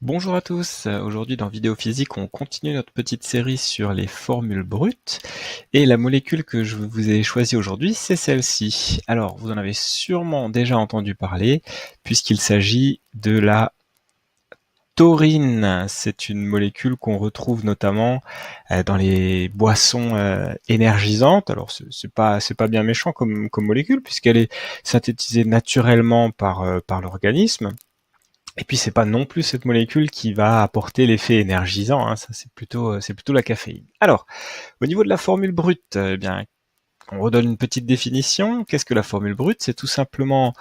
Bonjour à tous, aujourd'hui dans Vidéo Physique, on continue notre petite série sur les formules brutes et la molécule que je vous ai choisie aujourd'hui, c'est celle-ci. Alors, vous en avez sûrement déjà entendu parler puisqu'il s'agit de la taurine. C'est une molécule qu'on retrouve notamment dans les boissons énergisantes. Alors, c'est pas bien méchant comme molécule puisqu'elle est synthétisée naturellement par l'organisme. Et puis c'est pas non plus cette molécule qui va apporter l'effet énergisant, hein, ça c'est plutôt la caféine. Alors, au niveau de la formule brute, eh bien, on redonne une petite définition. Qu'est-ce que la formule brute? C'est tout simplement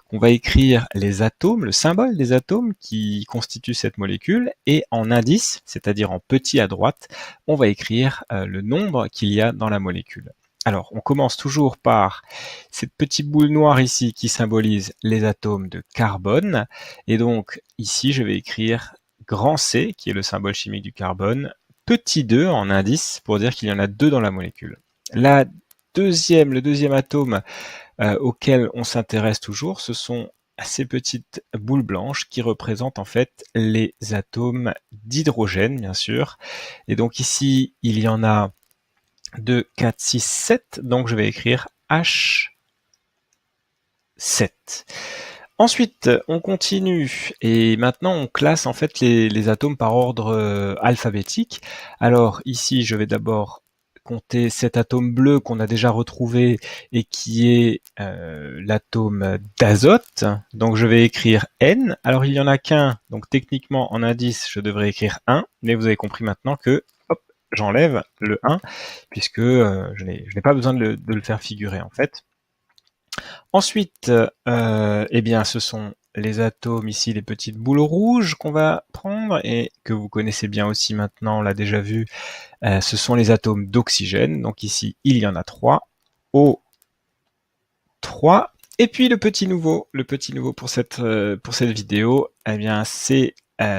qu'on va écrire les atomes, le symbole des atomes qui constituent cette molécule, et en indice, c'est-à-dire en petit à droite, on va écrire le nombre qu'il y a dans la molécule. Alors, on commence toujours par cette petite boule noire ici qui symbolise les atomes de carbone. Et donc, ici, je vais écrire grand C, qui est le symbole chimique du carbone, petit 2 en indice, pour dire qu'il y en a 2 dans la molécule. Le deuxième atome auquel on s'intéresse toujours, ce sont ces petites boules blanches qui représentent en fait les atomes d'hydrogène, bien sûr. Et donc ici, il y en a 2, 4, 6, 7. Donc je vais écrire H7. Ensuite, on continue et maintenant on classe en fait les atomes par ordre alphabétique. Alors ici, je vais d'abord compter cet atome bleu qu'on a déjà retrouvé et qui est l'atome d'azote. Donc je vais écrire N. Alors il n'y en a qu'un, donc techniquement en indice, je devrais écrire 1, mais vous avez compris maintenant que hop, j'enlève le 1 puisque je n'ai pas besoin de le faire figurer en fait. Ensuite, eh bien, ce sont les atomes ici, les petites boules rouges qu'on va prendre et que vous connaissez bien aussi maintenant, on l'a déjà vu, ce sont les atomes d'oxygène. Donc ici, il y en a 3, O3. Et puis le petit nouveau pour cette vidéo, eh bien, c'est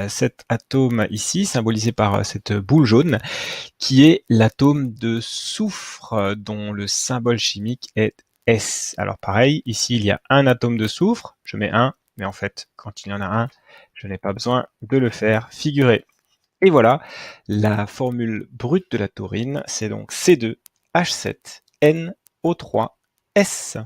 cet atome ici, symbolisé par cette boule jaune, qui est l'atome de soufre, dont le symbole chimique est S. Alors pareil, ici il y a un atome de soufre, je mets 1, mais en fait, quand il y en a un, je n'ai pas besoin de le faire figurer. Et voilà, la formule brute de la taurine, c'est donc C2H7NO3S.